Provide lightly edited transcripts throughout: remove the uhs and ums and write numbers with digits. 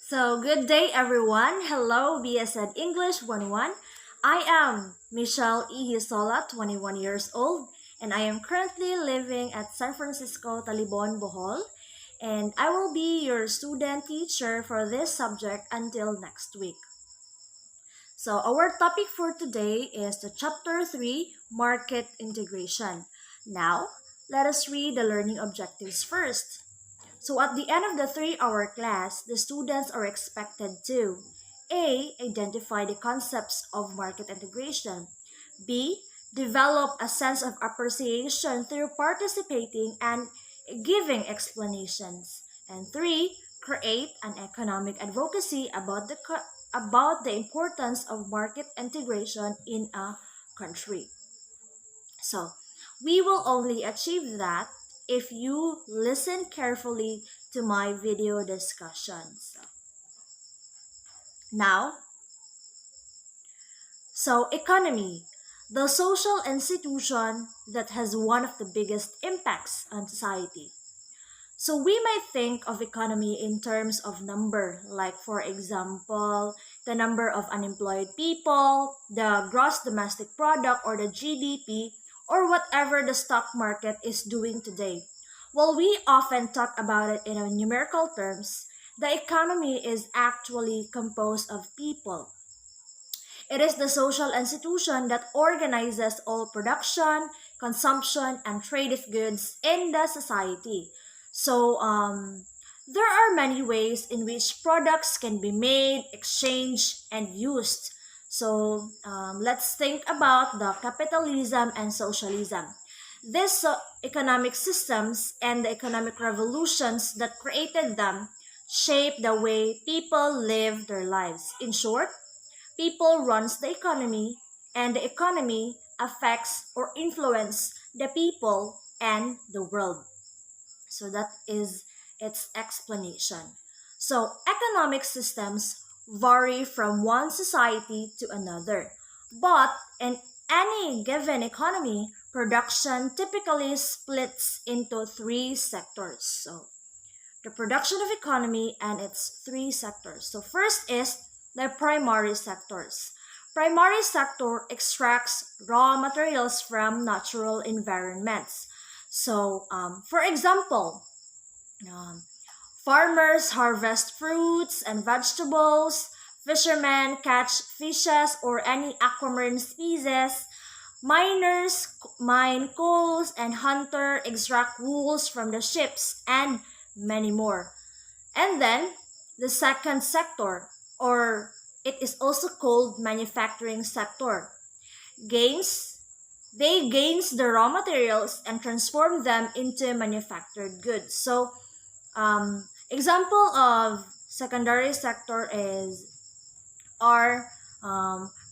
So, good day everyone. Hello, BSN English 11. I am Michelle Ihisola, 21 years old, and I am currently living at San Francisco, Talibon, Bohol, and I will be your student teacher for this subject until next week. So, our topic for today is the chapter 3, market integration. Now, let us read the learning objectives first. So at the end of the 3-hour class, the students are expected to A. Identify the concepts of market integration. B. Develop a sense of appreciation through participating and giving explanations. And 3. Create an economic advocacy about the importance of market integration in a country. So, we will only achieve that if you listen carefully to my video discussions. Now, economy, the social institution that has one of the biggest impacts on society. So we might think of economy in terms of number, like for example, the number of unemployed people, the gross domestic product or the GDP, or whatever the stock market is doing today. While we often talk about it in a numerical terms, the economy is actually composed of people. It is the social institution that organizes all production, consumption, and trade of goods in the society. So, there are many ways in which products can be made, exchanged, and used. So, let's think about the capitalism and socialism. These economic systems and the economic revolutions that created them shape the way people live their lives. In short, people runs the economy and the economy affects or influence the people and the world. So that is its explanation. So economic systems vary from one society to another. But in any given economy, production typically splits into three sectors. So the production of economy and its three sectors. So first is the primary sectors. Primary sector extracts raw materials from natural environments. So, for example, um, farmers harvest fruits and vegetables, fishermen catch fishes or any aquamarine species, miners mine coals, and hunter extract wools from the ships, and many more. And then, the second sector, or it is also called manufacturing sector, gains they gains the raw materials and transform them into manufactured goods. So, example of secondary sector is are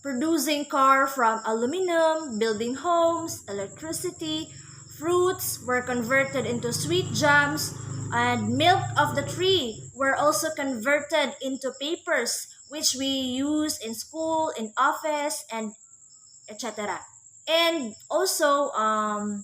producing car from aluminum, building homes, electricity, fruits were converted into sweet jams, and milk of the tree were also converted into papers which we use in school, in office, and etc. And also, um,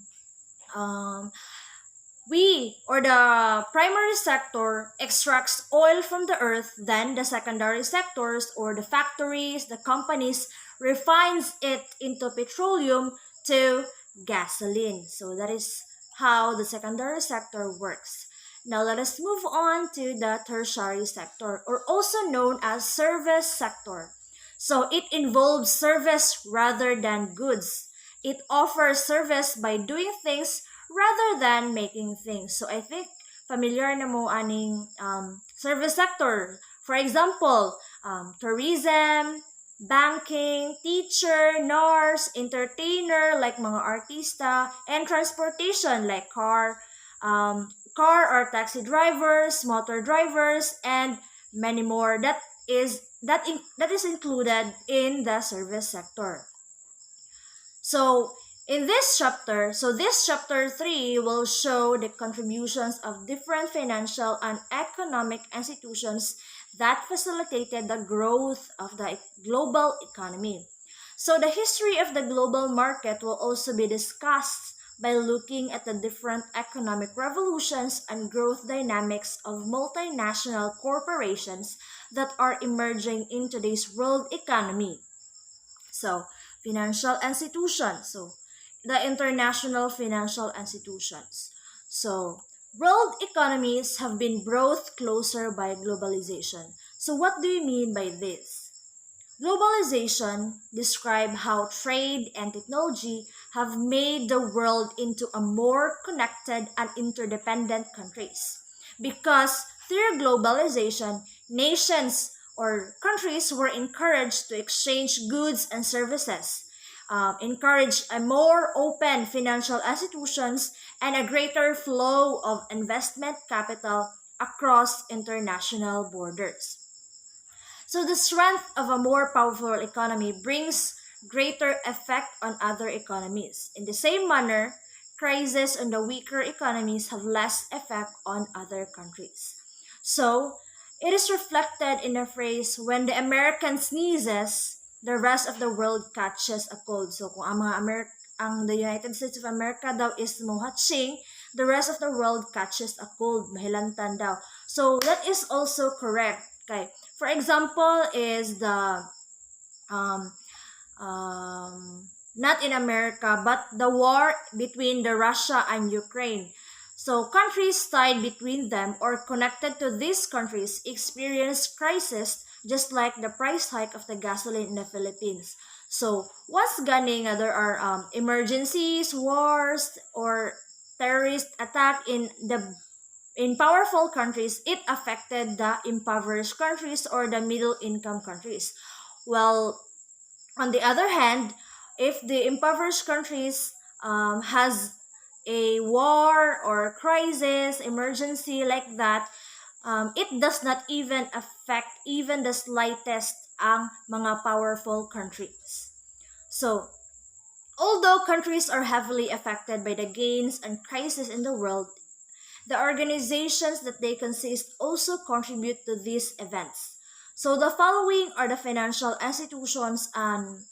we or the primary sector extracts oil from the earth, then the secondary sectors or the factories, the companies refines it into petroleum to gasoline. So that is how the secondary sector works. Now let us move on to the tertiary sector, or also known as service sector. So it involves service rather than goods. It offers service by doing things rather than making things. So I think familiar na mo aning service sector. For example, tourism, banking, teacher, nurse, entertainer like mga artista, and transportation like car or taxi drivers, motor drivers, and many more. That is included in the service sector. So this chapter 3 will show the contributions of different financial and economic institutions that facilitated the growth of the global economy. So the history of the global market will also be discussed by looking at the different economic revolutions and growth dynamics of multinational corporations that are emerging in today's world economy. So, financial institutions. So, the international financial institutions. So, world economies have been brought closer by globalization. So, what do you mean by this? Globalization describes how trade and technology have made the world into a more connected and interdependent countries. Because through globalization, nations or countries were encouraged to exchange goods and services, encourage a more open financial institutions, and a greater flow of investment capital across international borders. So the strength of a more powerful economy brings greater effect on other economies. In the same manner, crises on the weaker economies have less effect on other countries. So it is reflected in the phrase, when the American sneezes, the rest of the world catches a cold. So kung ang the United States of America daw is mohatching, the rest of the world catches a cold, mahilantan daw. So that is also correct. Okay. For example, is the um, not in America, but the war between the Russia and Ukraine. So countries tied between them or connected to these countries experience crisis just like the price hike of the gasoline in the Philippines. So once ganing, there are emergencies, wars, or terrorist attack in powerful countries, it affected the impoverished countries or the middle income countries. Well, on the other hand, if the impoverished countries has a war or crisis, emergency like that, it does not even affect even the slightest ang mga powerful countries. So, although countries are heavily affected by the gains and crises in the world, the organizations that they consist also contribute to these events. So the following are the financial institutions and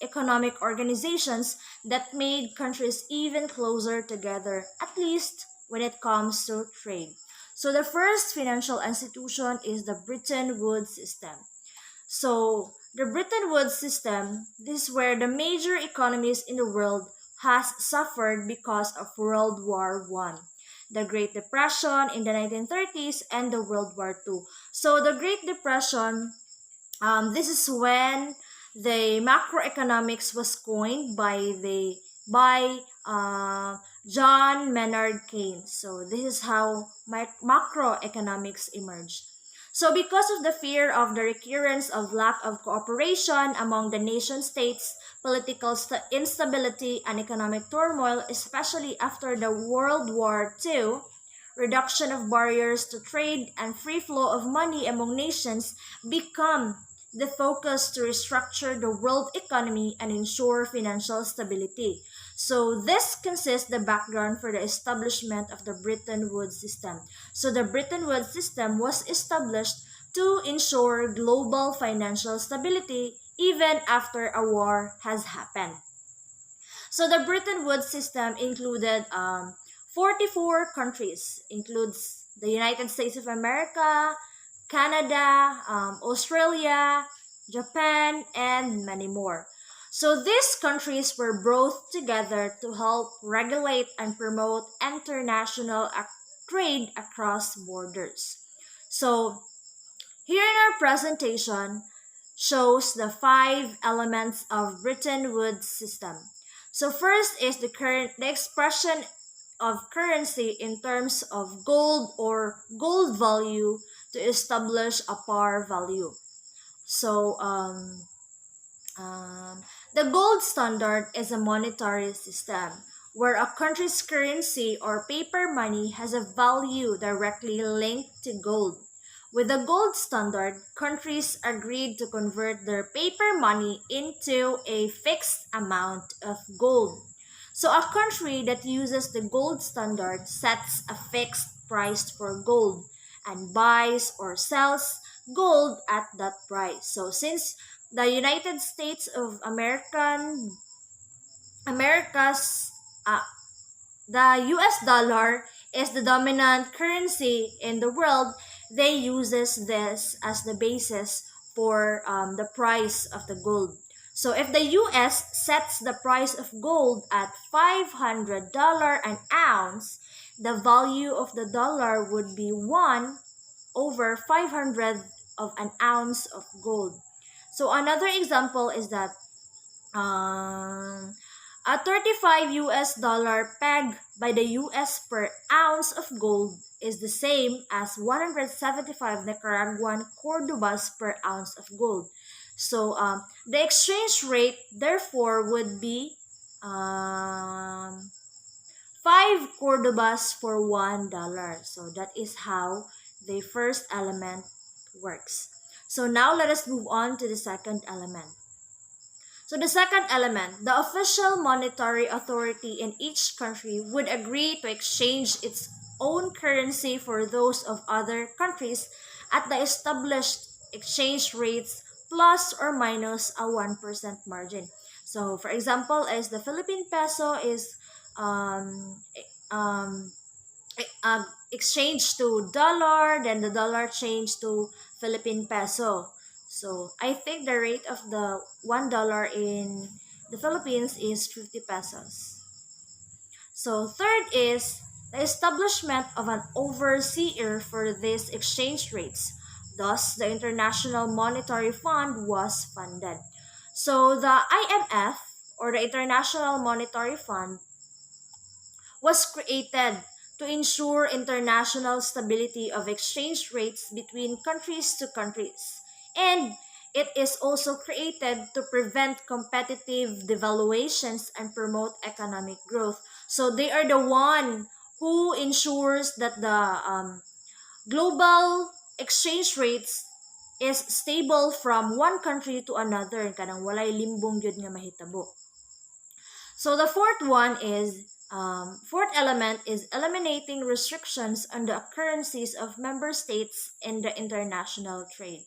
economic organizations that made countries even closer together, at least when it comes to trade. So the first financial institution is the Bretton Woods system. So the Bretton Woods system, this is where the major economies in the world has suffered because of World War One, the Great Depression in the 1930s, and the World War Two. So the Great Depression, this is when the macroeconomics was coined by John Maynard Keynes. So this is how macroeconomics emerged. So because of the fear of the recurrence of lack of cooperation among the nation states, political instability, and economic turmoil, especially after the World War II, reduction of barriers to trade and free flow of money among nations become the focus to restructure the world economy and ensure financial stability. So this consists the background for the establishment of the Bretton Woods system. So the Bretton Woods system was established to ensure global financial stability even after a war has happened. So the Bretton Woods system included 44 countries, includes the United States of America, Canada, Australia, Japan, and many more. So these countries were brought together to help regulate and promote international trade across borders. So here in our presentation shows the 5 elements of Bretton Woods system. So first is the expression of currency in terms of gold or gold value to establish a par value. So the gold standard is a monetary system where a country's currency or paper money has a value directly linked to gold. With the gold standard, countries agreed to convert their paper money into a fixed amount of gold. So a country that uses the gold standard sets a fixed price for gold and buys or sells gold at that price. So since the United States of America's the US dollar is the dominant currency in the world, they uses this as the basis for the price of the gold. So if the US sets the price of gold at $500 an ounce, the value of the dollar would be 1 over 500 of an ounce of gold. So another example is that um, a 35 US dollar peg by the US per ounce of gold is the same as 175 Nicaraguan Cordobas per ounce of gold. So the exchange rate therefore would be um, 5 Cordobas for $1. So that is how the first element works. So now let us move on to the second element. So the second element, the official monetary authority in each country would agree to exchange its own currency for those of other countries at the established exchange rates plus or minus a 1% margin. So for example, as the Philippine peso is um, um, exchange to dollar, then the dollar changed to Philippine peso. So I think the rate of the $1 in the Philippines is 50 pesos. So third is the establishment of an overseer for these exchange rates. Thus, the International Monetary Fund was funded. So the IMF, or the International Monetary Fund, was created to ensure international stability of exchange rates between countries to countries. And it is also created to prevent competitive devaluations and promote economic growth. So they are the one who ensures that the global exchange rates is stable from one country to another, kanang walay limbong gyud nga mahitabo. So the fourth element is eliminating restrictions on the currencies of member states in the international trade.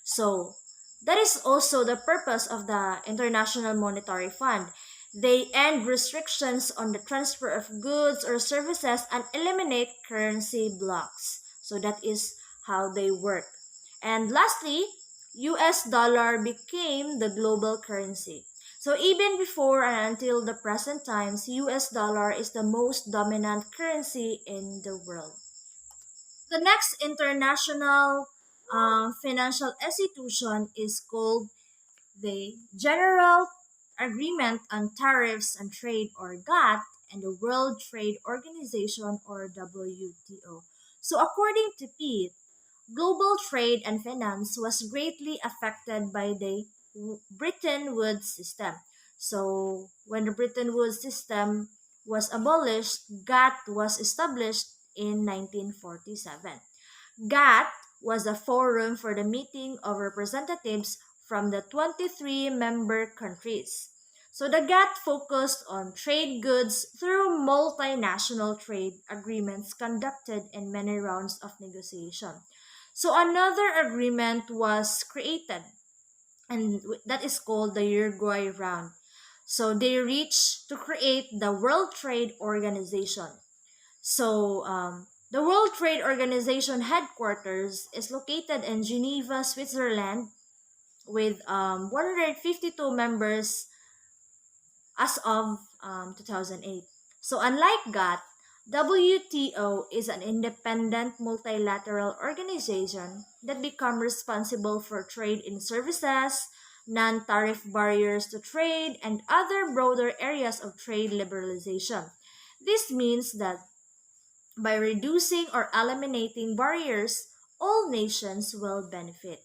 So that is also the purpose of the International Monetary Fund. They end restrictions on the transfer of goods or services and eliminate currency blocks. So that is how they work. And lastly, US dollar became the global currency. So even before and until the present times, US dollar is the most dominant currency in the world. The next international financial institution is called the General Agreement on Tariffs and Trade, or GATT, and the World Trade Organization, or WTO. So according to Pete, global trade and finance was greatly affected by the Bretton Woods system. So, when the Bretton Woods system was abolished, GATT was established in 1947. GATT was a forum for the meeting of representatives from the 23 member countries. So the GATT focused on trade goods through multinational trade agreements conducted in many rounds of negotiation. So another agreement was created, and that is called the Uruguay Round. So they reached to create the World Trade Organization. So the World Trade Organization headquarters is located in Geneva, Switzerland, with 152 members as of 2008. So unlike GATT, WTO is an independent multilateral organization that become responsible for trade in services, non-tariff barriers to trade, and other broader areas of trade liberalization. This means that by reducing or eliminating barriers, all nations will benefit.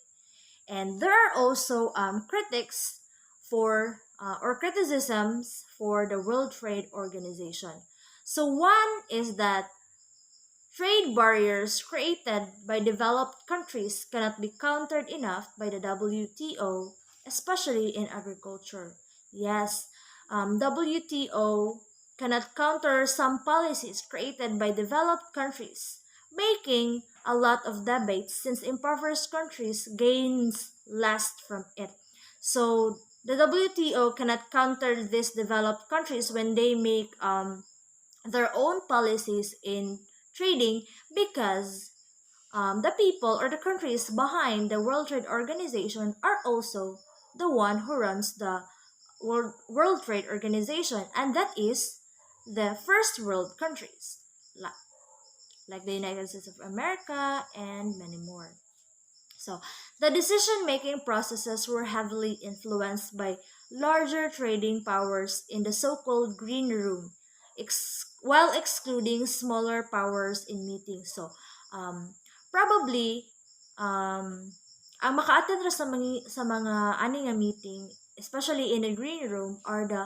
And there are also critics for or criticisms for the World Trade Organization. So one is that trade barriers created by developed countries cannot be countered enough by the WTO, especially in agriculture. Yes, WTO cannot counter some policies created by developed countries, making a lot of debates since impoverished countries gains less from it. So the WTO cannot counter these developed countries when they make their own policies in trading because the people or the countries behind the World Trade Organization are also the one who runs the World Trade Organization, and that is the first world countries like the United States of America and many more. So, the decision making processes were heavily influenced by larger trading powers in the so called green room, while excluding smaller powers in meetings. So, um, probably, um, ang maka-attend ra sa mga ani nga meeting, especially in the green room, are the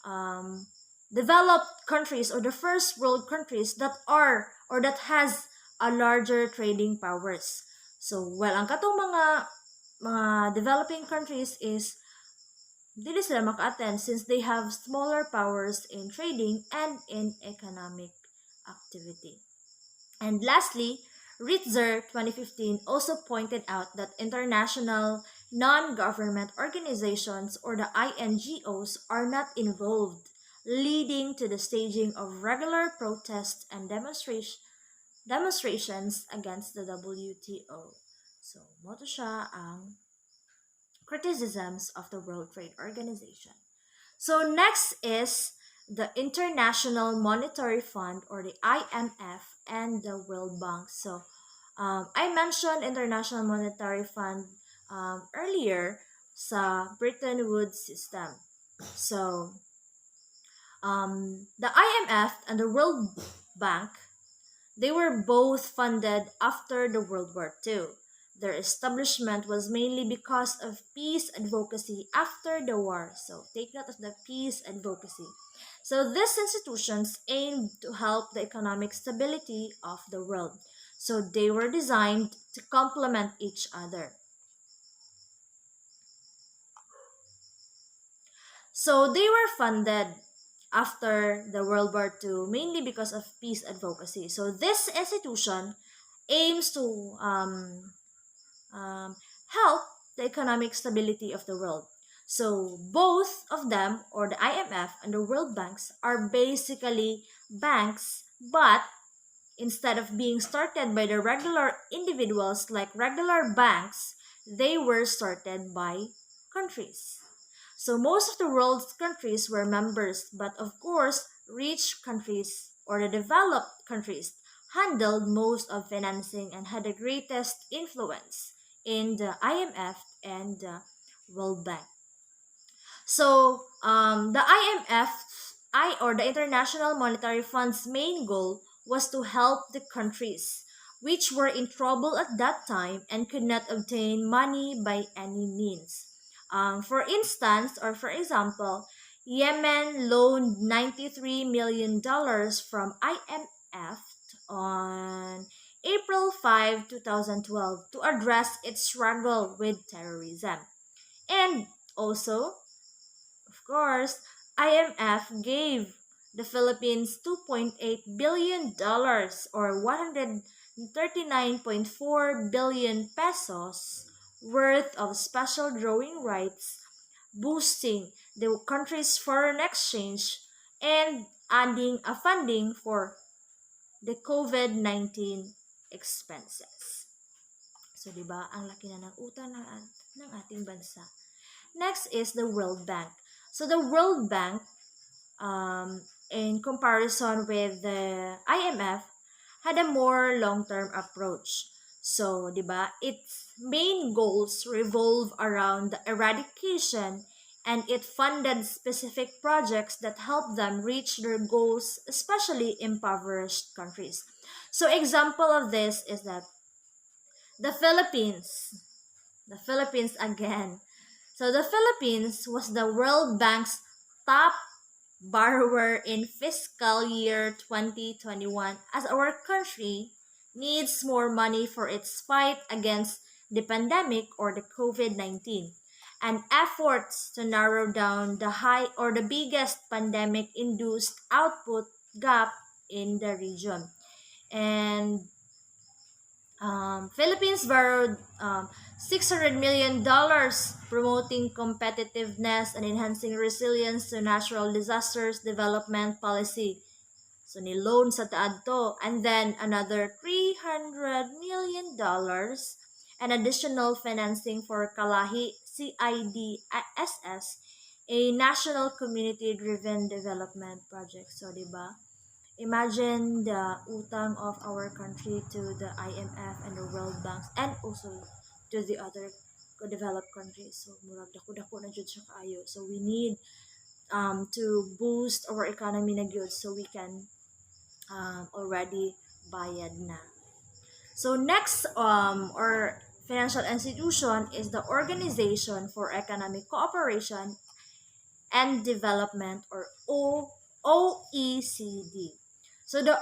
um, developed countries or the first world countries that are or that has a larger trading powers. So, well, ang katong mga developing countries is dili sila maka-attend since they have smaller powers in trading and in economic activity. And lastly, Ritzer 2015 also pointed out that international non-government organizations or the INGOs are not involved, leading to the staging of regular protests and demonstrations against the WTO. So, mo to siya ang criticisms of the World Trade Organization. So, next is the International Monetary Fund or the IMF and the World Bank. So, I mentioned International Monetary Fund earlier sa Bretton Woods system. So, the IMF and the World Bank, they were both funded after the World War II. Their establishment was mainly because of peace advocacy after the war. So take note of the peace advocacy. So these institutions aimed to help the economic stability of the world. So they were designed to complement each other. So they were funded after the World War II mainly because of peace advocacy. So this institution aims to help the economic stability of the world. So both of them, or the IMF and the World Banks, are basically banks, but instead of being started by the regular individuals like regular banks, they were started by countries. So most of the world's countries were members, but of course, rich countries or the developed countries handled most of financing and had the greatest influence in the IMF and the World Bank. So, the or the International Monetary Fund's main goal was to help the countries which were in trouble at that time and could not obtain money by any means. For instance, or for example, Yemen loaned $93 million from IMF on April 5, 2012 to address its struggle with terrorism. And also, of course, IMF gave the Philippines $2.8 billion or 139.4 billion pesos worth of special drawing rights, boosting the country's foreign exchange and adding a funding for the COVID-19 expenses. So, di ba, ang laki na ng utang ng ating bansa. Next is the World Bank. So the World Bank, in comparison with the IMF, had a more long-term approach. So, di ba, its main goals revolve around the eradication and it funded specific projects that help them reach their goals, especially impoverished countries. So, example of this is that the Philippines, the Philippines again. So the Philippines was the World Bank's top borrower in fiscal year 2021 as our country needs more money for its fight against the pandemic or the COVID-19 and efforts to narrow down the high or the biggest pandemic induced output gap in the region. And Philippines borrowed $600 million promoting competitiveness and enhancing resilience to natural disasters development policy. So ni-loan sa taadto, and then another $300 million and additional financing for Kalahi CIDSS, a national community-driven development project. So, di ba? Imagine the utang of our country to the IMF and the World Banks and also to the other developed countries. So, murag dako-dako na jud siya kaayo. So, we need to boost our economy na good so we can already bayad na. So next or financial institution is the Organization for Economic Cooperation and Development, or OECD. So the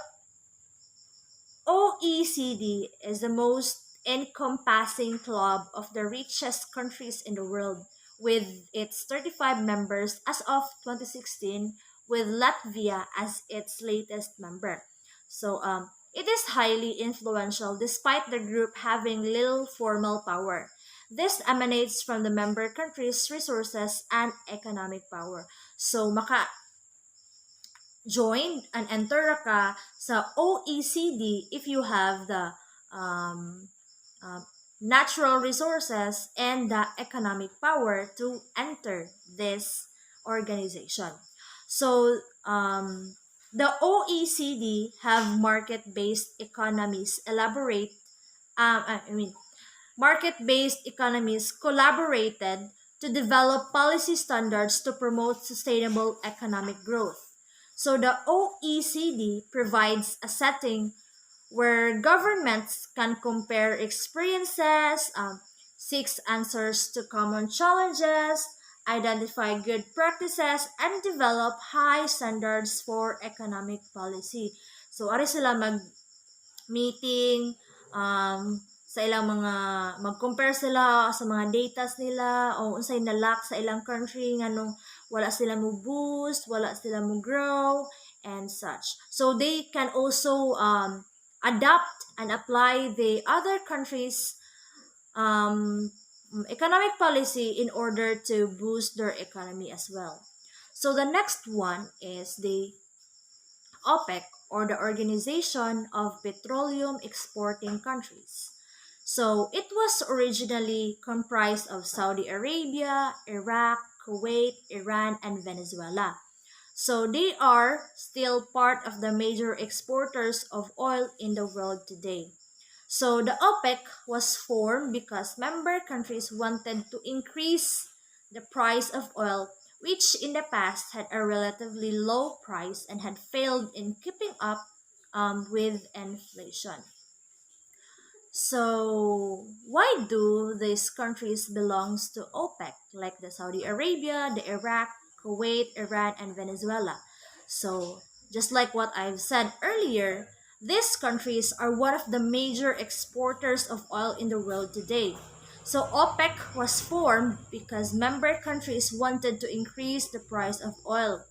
OECD is the most encompassing club of the richest countries in the world, with its 35 members as of 2016, with Latvia as its latest member. So it is highly influential despite the group having little formal power. This emanates from the member countries' resources and economic power. So join and enter ka sa OECD if you have the um, uh, natural resources and the economic power to enter this organization. So the OECD have market-based economies elaborate I mean market-based economies collaborated to develop policy standards to promote sustainable economic growth. So the OECD provides a setting where governments can compare experiences, seek answers to common challenges, identify good practices, and develop high standards for economic policy. So, ari sila meeting, sa ilang mga mag-compare sila sa mga datas nila o unsay nalak sa ilang country nganong wala sila mo boost, wala sila mo grow and such. So they can also adapt and apply the other countries um, economic policy in order to boost their economy as well. So the next one is the OPEC, or the Organization of Petroleum Exporting Countries. So it was originally comprised of Saudi Arabia, Iraq, Kuwait, Iran, and Venezuela. So they are still part of the major exporters of oil in the world today. So the OPEC was formed because member countries wanted to increase the price of oil, which in the past had a relatively low price and had failed in keeping up with inflation. So why do these countries belongs to OPEC, like the Saudi Arabia, the Iraq, Kuwait, Iran, and Venezuela? So just like what I've said earlier, these countries are one of the major exporters of oil in the world today. So OPEC was formed because member countries wanted to increase the price of oil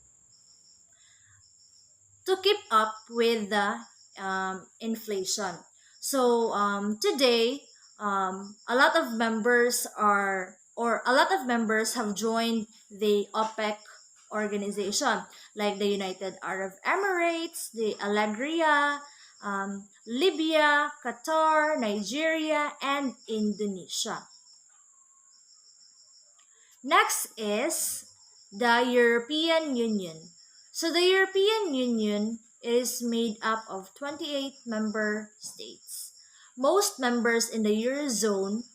to keep up with the inflation. So today, a lot of members have joined the OPEC organization, like the United Arab Emirates, the Algeria, Libya, Qatar, Nigeria, and Indonesia. Next is the European Union. So the European Union is made up of 28 member states. Most members in the Eurozone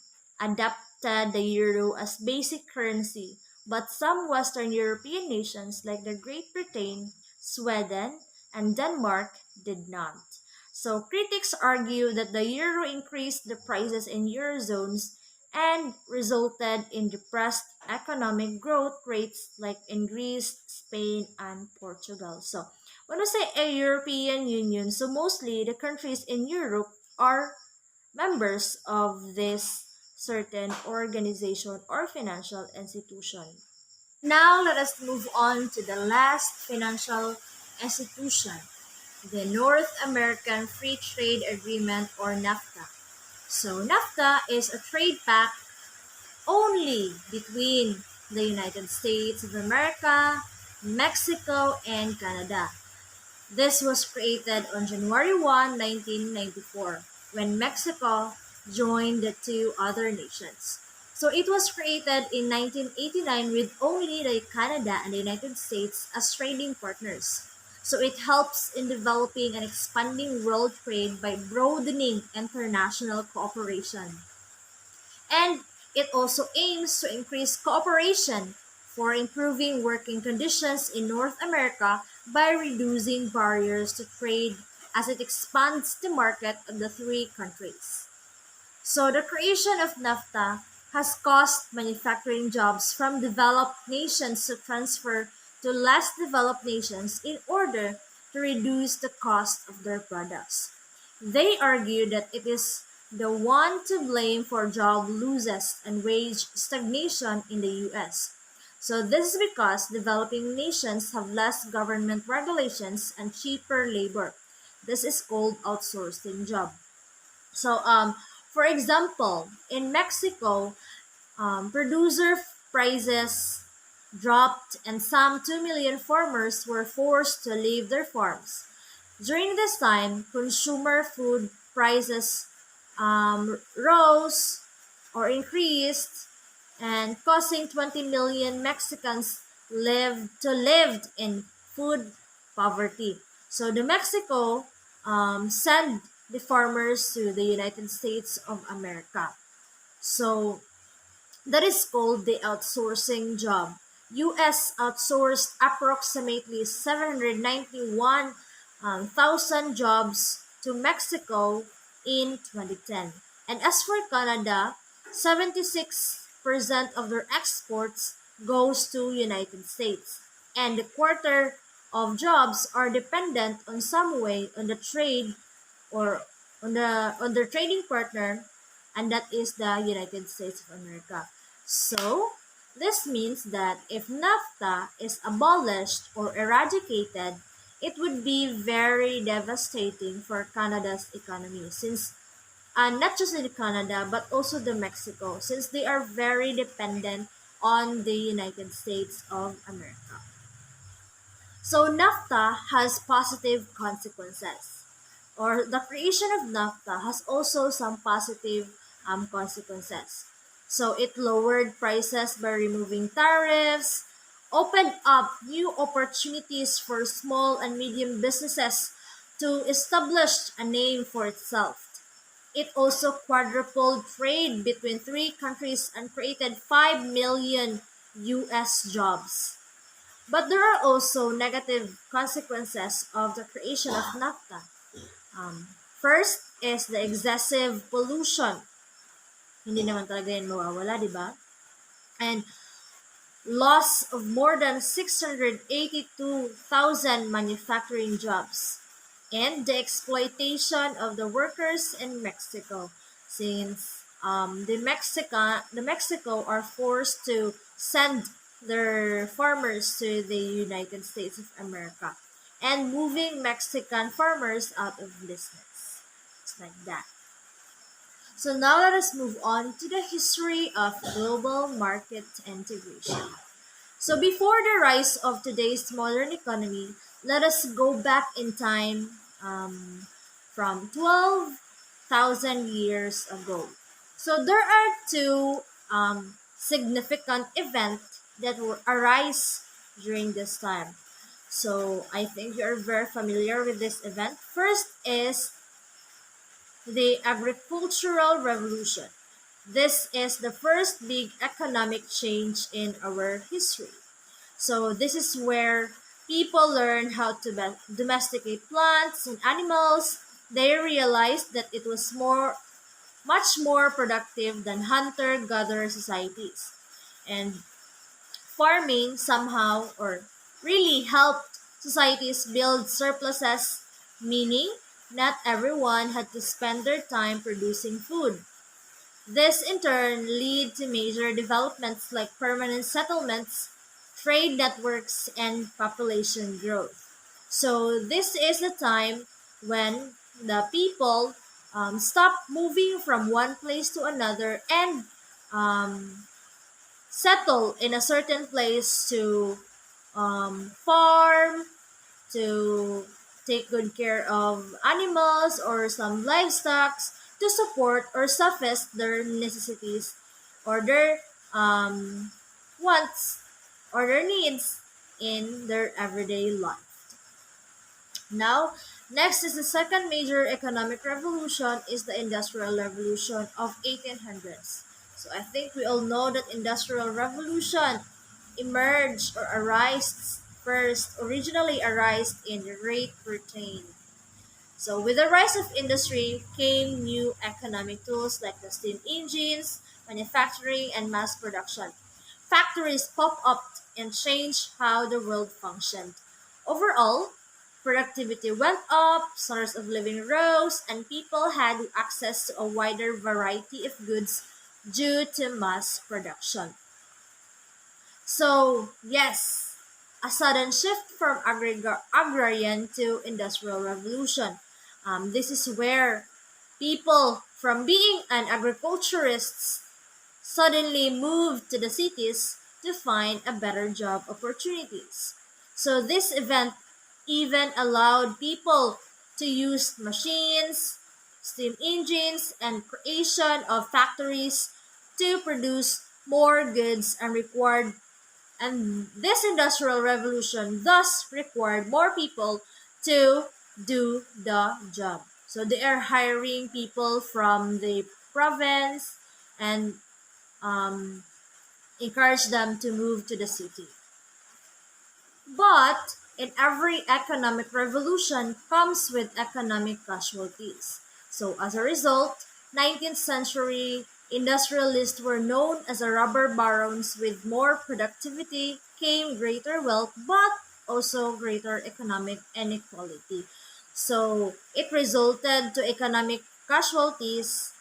adopted the euro as basic currency, but some Western European nations like the Great Britain, Sweden, and Denmark did not. So critics argue that the euro increased the prices in Eurozones and resulted in depressed economic growth rates like in Greece, Spain, and Portugal. So, when we say a European Union, so mostly the countries in Europe are members of this certain organization or financial institution. Now, let us move on to the last financial institution, the North American Free Trade Agreement, or NAFTA. So, NAFTA is a trade pact only between the United States of America, Mexico, and Canada. This was created on January 1, 1994, when Mexico joined the two other nations. So it was created in 1989 with only the Canada and the United States as trading partners. So it helps in developing and expanding world trade by broadening international cooperation. And it also aims to increase cooperation for improving working conditions in North America by reducing barriers to trade as it expands the market of the three countries. So the creation of NAFTA has caused manufacturing jobs from developed nations to transfer to less developed nations in order to reduce the cost of their products. They argue that it is the one to blame for job losses and wage stagnation in the US. So this is because developing nations have less government regulations and cheaper labor. This is called outsourcing job. So, for example, in Mexico, producer prices dropped and some 2 million farmers were forced to leave their farms. During this time, consumer food prices rose or increased and causing 20 million Mexicans lived in food poverty. So the Mexico sent the farmers to the United States of America. So that is called the outsourcing job. US outsourced approximately 791,000 jobs to Mexico in 2010. And as for Canada, 76% of their exports goes to United States. And a quarter of jobs are dependent on some way on the trade or on their trading partner, and that is the United States of America. So this means that if NAFTA is abolished or eradicated, it would be very devastating for Canada's economy since not just in Canada but also the Mexico since they are very dependent on the United States of America. So NAFTA has positive consequences, or the creation of NAFTA has also some positive consequences. So it lowered prices by removing tariffs, opened up new opportunities for small and medium businesses to establish a name for itself. It also quadrupled trade between three countries and created 5 million US jobs. But there are also negative consequences of the creation of NAFTA. First is the excessive pollution. Hindi naman talaga yan mawawala, di ba? And loss of more than 682,000 manufacturing jobs. And the exploitation of the workers in Mexico since the Mexico are forced to send their farmers to the United States of America and moving Mexican farmers out of business. It's like that. So now let us move on to the history of global market integration. So before the rise of today's modern economy, let us go back in time from 12,000 years ago. So there are two significant events that will arise during this time. So I think you're very familiar with this event. First is the agricultural revolution. This is the first big economic change in our history. So this is where people learn how to domesticate plants and animals. They realized that it was much more productive than hunter-gatherer societies. And farming somehow or really helped societies build surpluses, meaning not everyone had to spend their time producing food. This in turn led to major developments like permanent settlements, trade networks, and population growth. So this is the time when the people stop moving from one place to another and um, settle in a certain place to farm, to take good care of animals or some livestock to support or suffice their necessities or their um, wants or their needs in their everyday life. Now, next is the second major economic revolution is the Industrial Revolution of 1800s. So I think we all know that Industrial Revolution emerged or arose first, originally arose in Great Britain. So with the rise of industry came new economic tools like the steam engines, manufacturing, and mass production. Factories popped up and changed how the world functioned. Overall, productivity went up, standards of living rose, and people had access to a wider variety of goods due to mass production. So, yes, a sudden shift from agrarian to industrial revolution. This is where people from being an agriculturists suddenly moved to the cities to find a better job opportunities. So this event even allowed people to use machines, steam engines, and creation of factories to produce more goods and this industrial revolution thus required more people to do the job. So they are hiring people from the province and um, encourage them to move to the city. But in every economic revolution comes with economic casualties. So as a result, 19th century industrialists were known as a robber barons. With more productivity came greater wealth but also greater economic inequality. So it resulted to economic casualties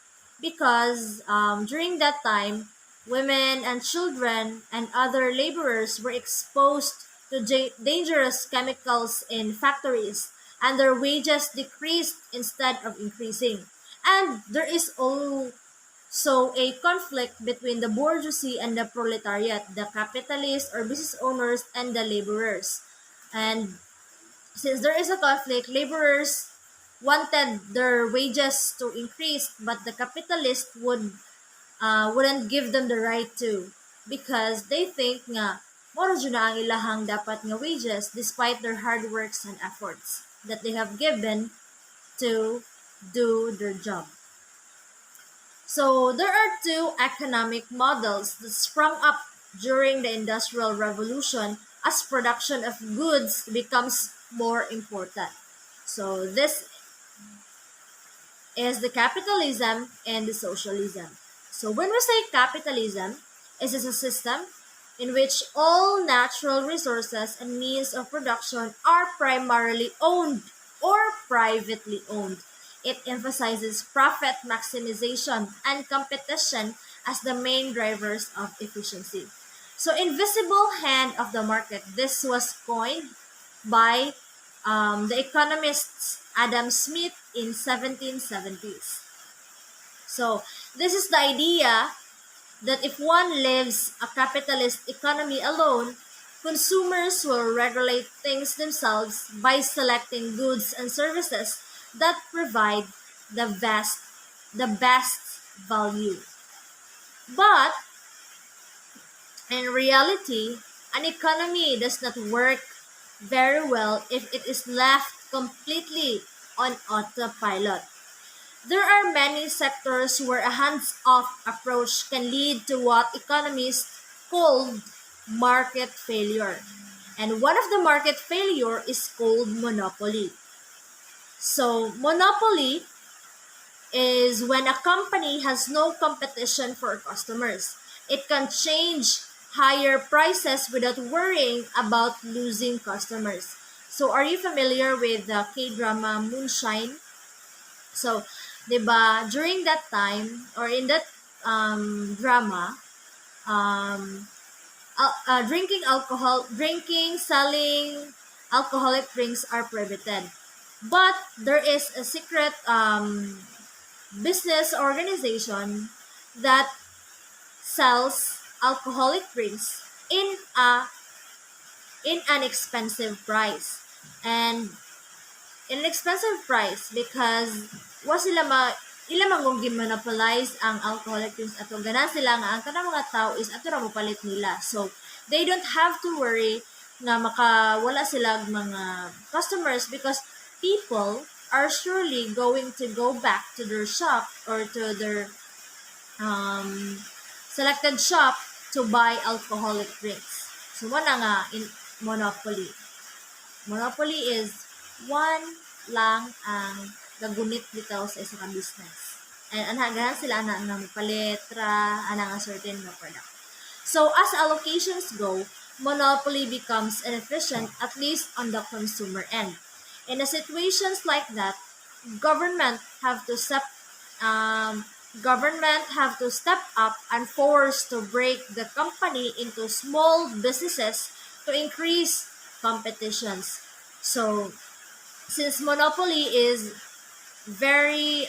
because during that time, women and children and other laborers were exposed to dangerous chemicals in factories, and their wages decreased instead of increasing. And there is also a conflict between the bourgeoisie and the proletariat, the capitalists or business owners and the laborers. And since there is a conflict, laborers wanted their wages to increase, but the capitalists wouldn't give them the right to because they think nga moro jud na ang ilahang dapat nga wages despite their hard works and efforts that they have given to do their job. So there are two economic models that sprung up during the Industrial Revolution as production of goods becomes more important. So this is the capitalism and the socialism. So when we say capitalism, it is a system in which all natural resources and means of production are primarily owned or privately owned. It emphasizes profit maximization and competition as the main drivers of efficiency. So invisible hand of the market, this was coined by the economists Adam Smith in 1770s. So this is the idea that if one lives a capitalist economy alone, consumers will regulate things themselves by selecting goods and services that provide the best value. But in reality, an economy does not work very well if it is left completely on autopilot. There are many sectors where a hands-off approach can lead to what economists call market failure. And one of the market failure is called monopoly. So monopoly is when a company has no competition for customers. It can change higher prices without worrying about losing customers. So are you familiar with the K-drama Moonshine? So, 'di ba, during that time or in that drama, um selling alcoholic drinks are prohibited. But there is a secret business organization that sells alcoholic drinks in an expensive price. And in an expensive price because wa sila ila mangong monopolize ang alcoholic drinks ato ganan sila nga ang kanang mga tao is ato ra mo palit nila, so they don't have to worry nga makawala sila mga customers because people are surely going to go back to their shop or to their selected shop to buy alcoholic drinks. So wala nga in monopoly. Monopoly is one lang ang gagunit bitaw sa isa ka business. And anhagahan sila ana nga paletra, ana nga certain nga product. So as allocations go, monopoly becomes inefficient at least on the consumer end. In a situations like that, government have to step up and force to break the company into small businesses to increase competitions. So since monopoly is very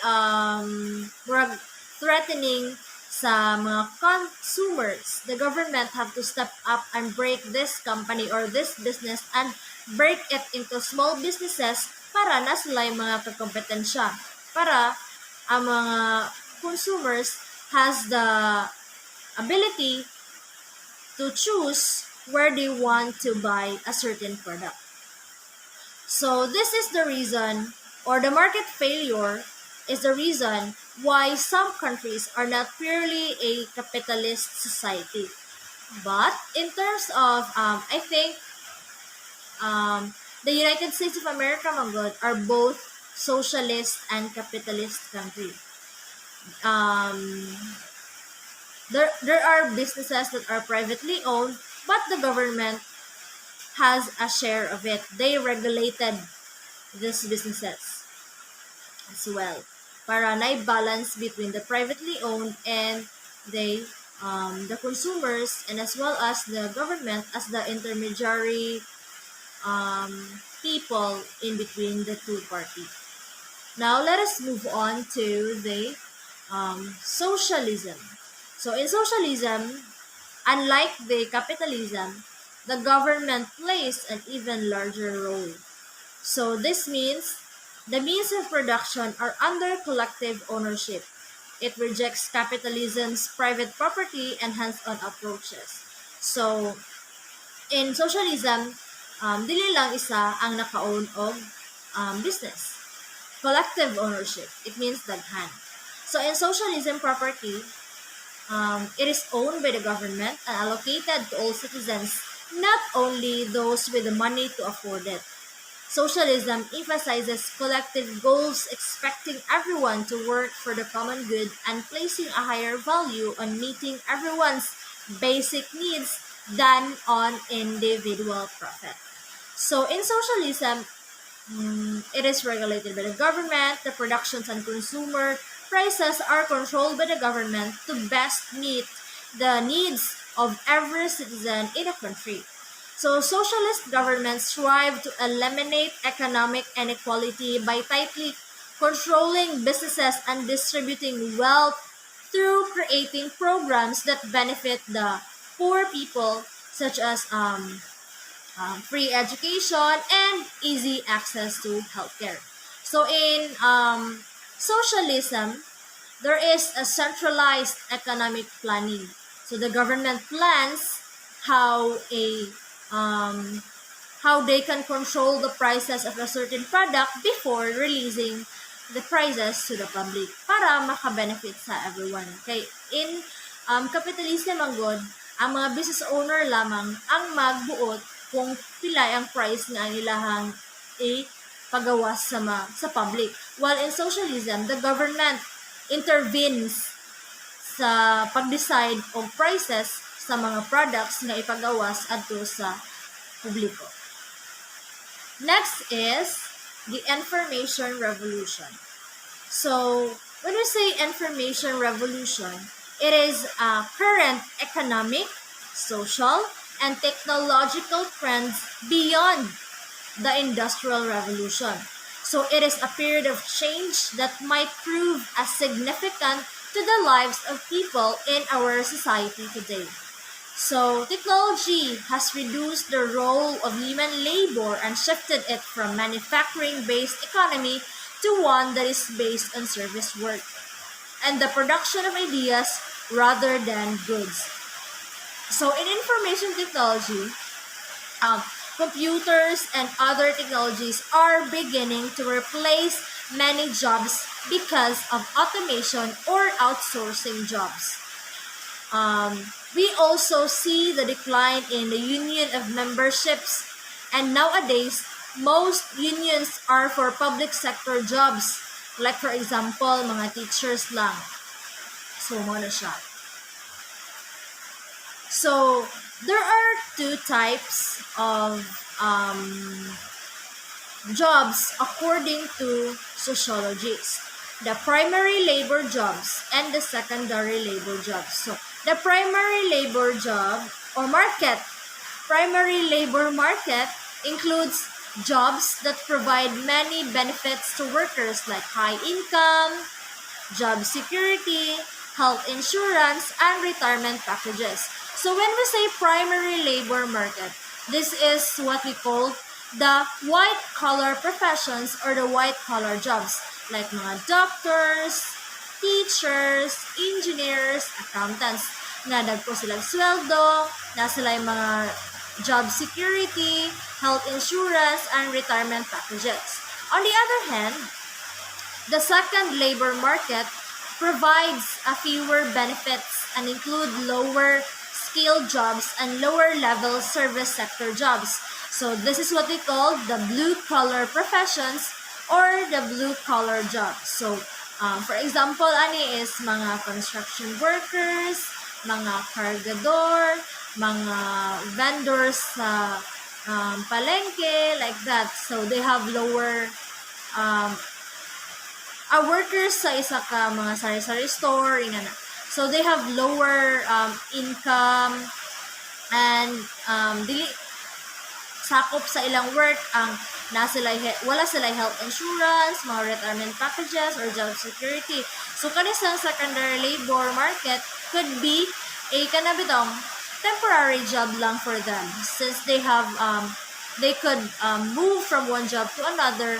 threatening sa mga consumers, the government have to step up and break this company or this business and break it into small businesses para na sila yung mga kakompetensya, para ang mga consumers has the ability to choose where they want to buy a certain product. So this is the reason, or the market failure is the reason why some countries are not purely a capitalist society. But in terms of, I think, the United States of America, mga are both socialist and capitalist country. There are businesses that are privately owned, but the government has a share of it. They regulated these businesses as well para na-balance between the privately owned and the consumers, and as well as the government as the intermediary people in between the two parties. Now let us move on to the socialism. So in socialism, unlike the capitalism, the government plays an even larger role. So this means the means of production are under collective ownership. It rejects capitalism's private property and hands-on approaches. So in socialism, dili lang isa ang naka-own og business. Collective ownership, it means daghan. So in socialism, property, it is owned by the government and allocated to all citizens, not only those with the money to afford it. Socialism emphasizes collective goals, expecting everyone to work for the common good and placing a higher value on meeting everyone's basic needs than on individual profit. So in socialism, it is regulated by the government. The productions and consumer prices are controlled by the government to best meet the needs of every citizen in a country. So socialist governments strive to eliminate economic inequality by tightly controlling businesses and distributing wealth through creating programs that benefit the poor people, such as free education and easy access to healthcare. So in socialism, there is a centralized economic planning. So the government plans how they can control the prices of a certain product before releasing the prices to the public para maka-benefit sa everyone. Okay, in capitalism ang good, ang mga business owner lamang ang magbuot kung pila ang price nga ilahang pagawas sa public. While in socialism, the government intervenes sa pag-decide of prices sa mga products nga ipagawas adto sa publiko. Next is the information revolution. So, when we say information revolution, it is a current economic, social, and technological trends beyond the Industrial Revolution. So it is a period of change that might prove as significant to the lives of people in our society today. So technology has reduced the role of human labor and shifted it from manufacturing-based economy to one that is based on service work and the production of ideas rather than goods. So in information technology, um, computers and other technologies are beginning to replace many jobs because of automation or outsourcing jobs. We also see the decline in the union of memberships, and nowadays, most unions are for public sector jobs. Like for example, mga teachers lang. So, mo na siya. So, there are two types of jobs according to sociologists: the primary labor jobs and the secondary labor jobs. So, the primary labor job or primary labor market includes jobs that provide many benefits to workers like high income, job security, health insurance, and retirement packages. So when we say primary labor market, this is what we call the white-collar professions or the white-collar jobs like mga doctors, teachers, engineers, accountants. Na dagko silang sweldo, na sila yung mga job security, health insurance, and retirement packages. On the other hand, the second labor market provides a fewer benefits and include lower skilled jobs and lower level service sector jobs. So this is what we call the blue collar professions or the blue collar jobs. So for example, ani is mga construction workers, mga cargador, mga vendors sa palengke, like that. So they have lower workers sa isa ka mga sari-sari store, ina na. So they have lower income and dili sakop sa ilang work ang wala sila health insurance, mga retirement packages or job security. So kanisang secondary labor market could be a kanabitong temporary job lang for them since they could move from one job to another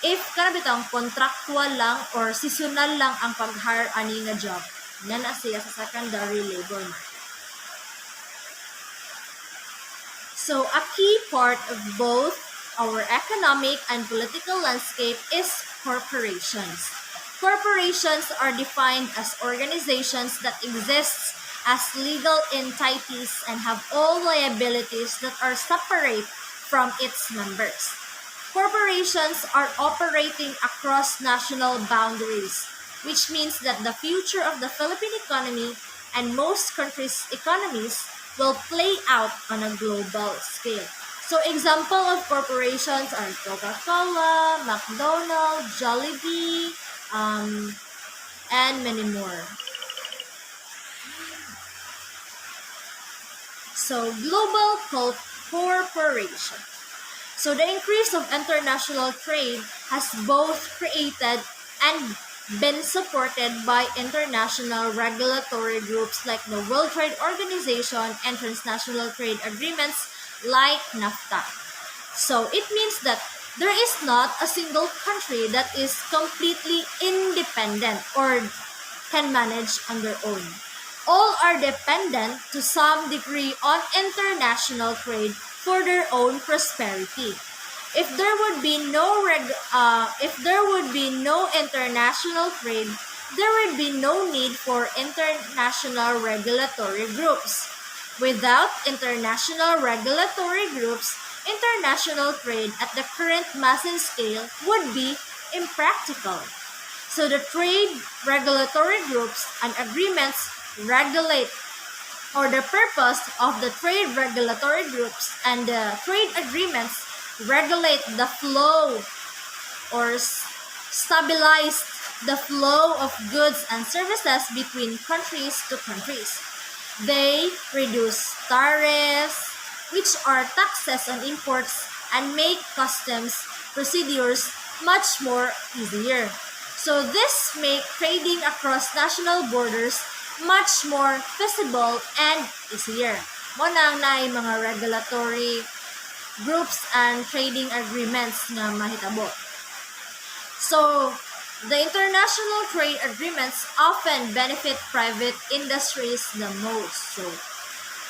if kanabitong contractual lang or seasonal lang ang pag-hire ani nga job. Yan na siya sa secondary labor market. So, a key part of both our economic and political landscape is corporations. Corporations are defined as organizations that exist as legal entities and have all liabilities that are separate from its members. Corporations are operating across national boundaries, which means that the future of the Philippine economy and most countries' economies will play out on a global scale. So example of corporations are Coca-Cola, McDonald's, Jollibee, and many more. So global corporation. So the increase of international trade has both created and been supported by international regulatory groups like the World Trade Organization and transnational trade agreements like NAFTA. So it means that there is not a single country that is completely independent or can manage on their own. All are dependent to some degree on international trade for their own prosperity. If there would be no international trade, there would be no need for international regulatory groups. Without international regulatory groups, international trade at the current massive scale would be impractical. So the trade regulatory groups and agreements regulate, or the purpose of the trade regulatory groups and the trade agreements regulate the flow or stabilize the flow of goods and services between countries to countries. They reduce tariffs, which are taxes on imports, and make customs procedures much more easier. So this makes trading across national borders much more feasible and easier. mo nang naay mga regulatory groups and trading agreements nga mahitabo. So, the international trade agreements often benefit private industries the most. So,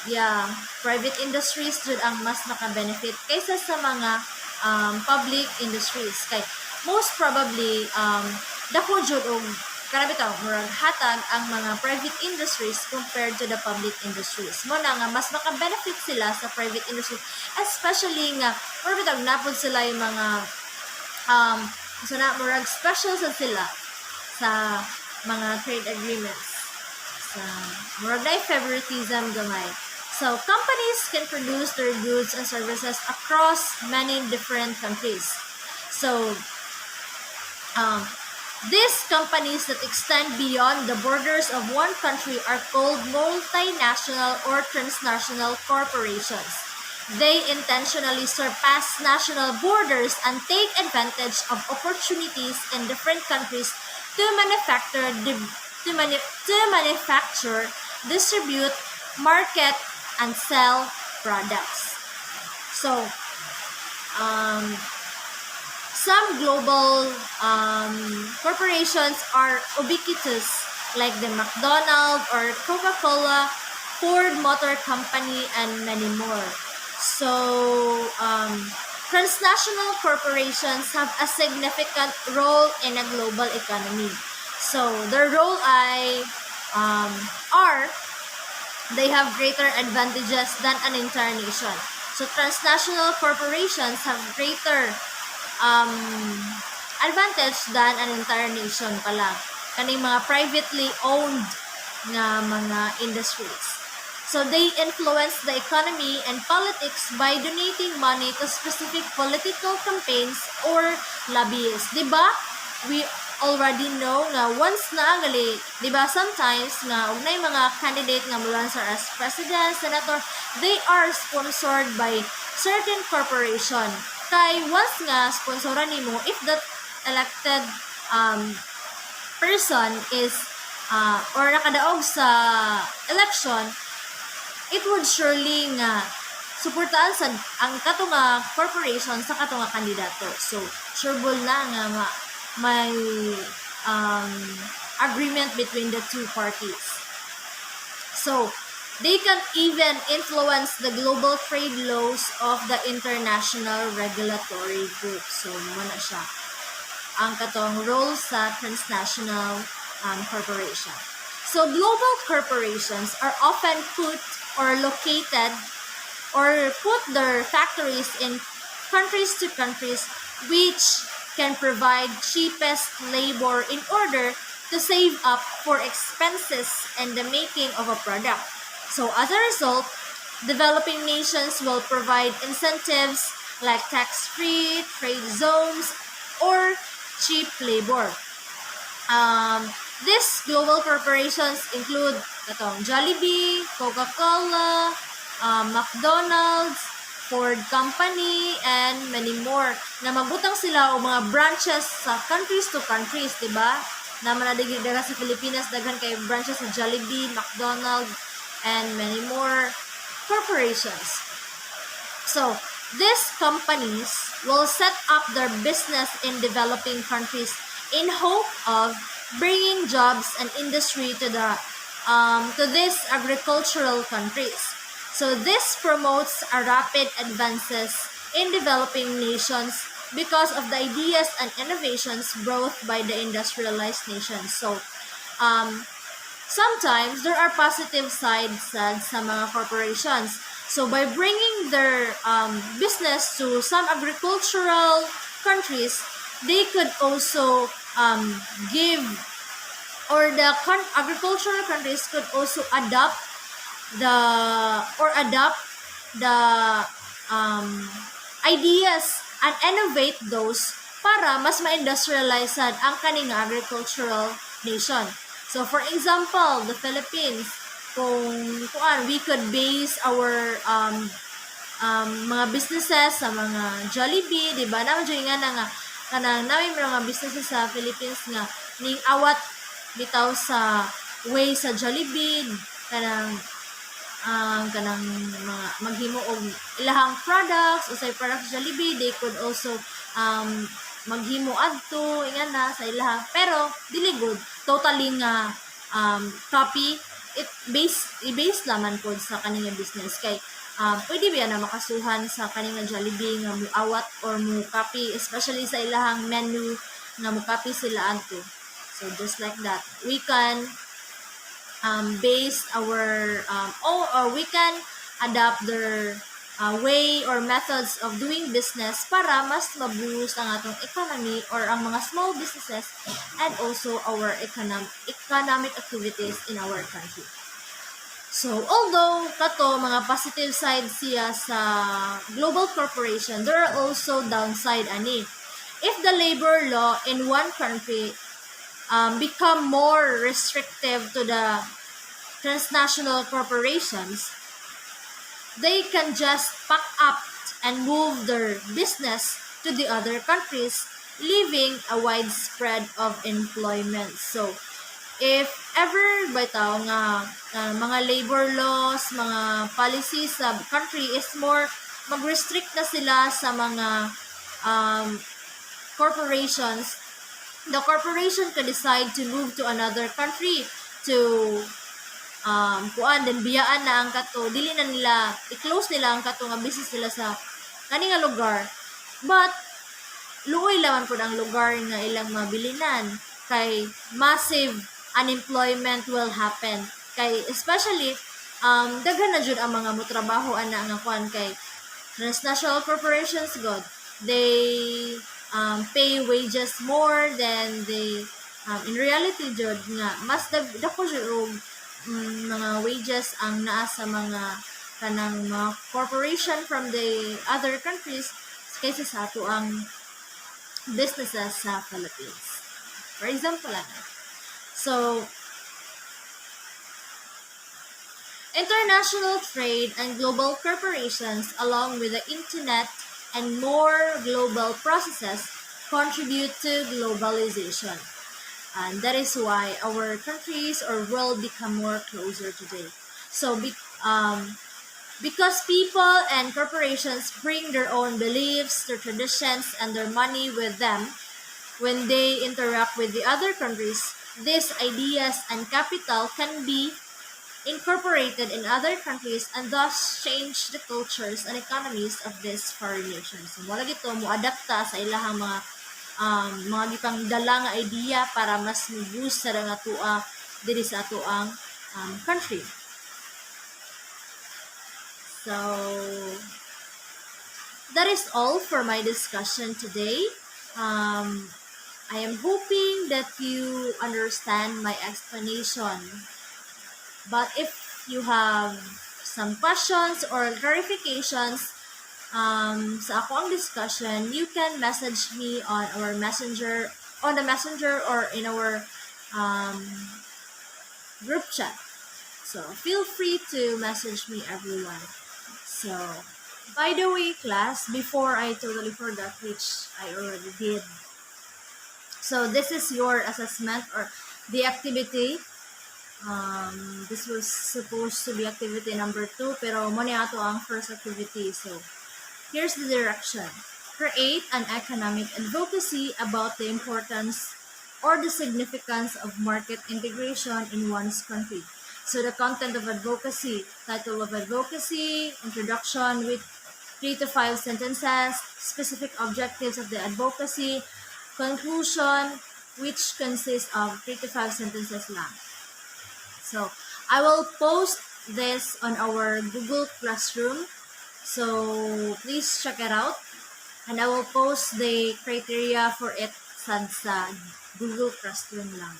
yeah, private industries jud ang mas naka-benefit kaysa sa mga public industries. Kay most probably dako jud og kanang bitaw murag hatag ang mga private industries compared to the public industries. Mo na nga mas maka-benefit sila sa private industries, especially nga murag bitaw napod sila yung mga so na murag special sa sila sa mga trade agreements. Sa murag na favoritism gamay. So, companies can produce their goods and services across many different countries. So, these companies that extend beyond the borders of one country are called multinational or transnational corporations. They intentionally surpass national borders and take advantage of opportunities in different countries to manufacture, distribute, market, and sell products. So, some global corporations are ubiquitous, like the McDonald's or Coca-Cola, Ford Motor Company, and many more. So, transnational corporations have a significant role in a global economy. So, their role are they have greater advantages than an entire nation. So, transnational corporations have greater advantage than an entire nation pala. Kaning mga privately owned nga mga industries. So, they influence the economy and politics by donating money to specific political campaigns or lobbyists. Diba? We already know nga once na gali, diba, sometimes nga ugnay mga candidate nga mula sa as president, senator, they are sponsored by certain corporation. Kay once nga sponsoran nimo, if that elected person is or nakadaog sa election, it would surely nga suportahan sa ang kato nga corporation sa kato nga kandidato. So, sureball na nga may agreement between the two parties. So, they can even influence the global trade laws of the international regulatory group. So, muna siya ang katong role sa transnational corporation. So, global corporations are often put their factories in countries to countries which can provide cheapest labor in order to save up for expenses and the making of a product. So as a result, developing nations will provide incentives like tax-free, trade zones, or cheap labor. These global corporations include Jollibee, Coca-Cola, McDonald's, Ford Company, and many more na magbutang sila o mga branches sa countries to countries, diba? Na manadagidaga sa Pilipinas, daghan kay branches sa Jollibee, McDonald's, and many more corporations. So, these companies will set up their business in developing countries in hope of bringing jobs and industry to these agricultural countries. So this promotes a rapid advances in developing nations because of the ideas and innovations brought by the industrialized nations. So sometimes there are positive sides sa mga corporations. So by bringing their business to some agricultural countries, they could also give, or the agricultural countries could also adopt the ideas and innovate those para mas ma-industrialize ang kaning agricultural nation. So for example, the Philippines, kung we could base our mga businesses sa mga Jollibee, di ba? Naman dyan nga kanang namin mga businesses sa Philippines nga ning awat bitaw sa way sa Jollibee, kanang kanang mga maghimo og ilahang products o say products Jollibee. They could also maghimo adto ingana sa ilahang, pero dili good totally nga copy it, i-base naman po sa kanilang business. Kay pwede ba na makasuhan sa kanilang Jollibee nga muawat or mu copy, especially sa ilahang menu nga mu copy sila adto. So just like that, we can base our or we can adapt their way or methods of doing business para mas ma-boost ang atong economy or ang mga small businesses and also our economic activities in our country. So, although kato mga positive side siya sa global corporation, there are also downside ani. If the labor law in one country become more restrictive to the transnational corporations, they can just pack up and move their business to the other countries, leaving a widespread of employment. So, if ever bitaw nga mga labor laws, mga policies sa country is more mag-restrict na sila sa mga corporations, the corporation can decide to move to another country to then biyaan na ang kato, dili na nila i-close nila ang kato nga business nila sa kaning lugar, but luoy laman po ang lugar nga ilang mabilinan, kay massive unemployment will happen, kay especially daghan na jud ang mga motrabaho ana nga kuan, kay transnational corporations god, they pay wages more than they in reality jud nga mas dako jud mga wages ang naa sa mga kanang mga corporation from the other countries kaysa sa ato ang businesses sa Philippines. For example lang. So, international trade and global corporations along with the internet and more global processes contribute to globalization. And that is why our countries or world become more closer today. So, because people and corporations bring their own beliefs, their traditions, and their money with them, when they interact with the other countries, these ideas and capital can be incorporated in other countries and thus change the cultures and economies of these foreign nations. So, wala gito mo adapta sa ilahang mga gipang dala nga idea para mas mag-boost sa nga tua diri sa ato ang country. So, that is all for my discussion today. I am hoping that you understand my explanation. But if you have some questions or clarifications sa ako ang discussion, you can message me on our messenger, on the messenger or in our group chat. So, feel free to message me, everyone. So, by the way, class, before I totally forgot, which I already did. So, this is your assessment or the activity. This was supposed to be activity number 2, pero mo ni ato ang first activity. So, here's the direction. Create an economic advocacy about the importance or the significance of market integration in one's country. So the content of advocacy, title of advocacy, introduction with 3 to 5 sentences, specific objectives of the advocacy, conclusion, which consists of 3 to 5 sentences lang. So, I will post this on our Google Classroom. So, please check it out. And I will post the criteria for it sa Google Classroom lang.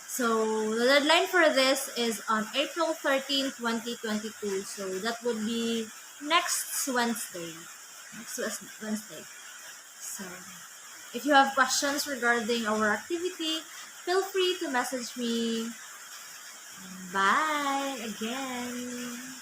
So, the deadline for this is on April 13, 2022. So, that would be next Wednesday. So, if you have questions regarding our activity, feel free to message me. Bye again.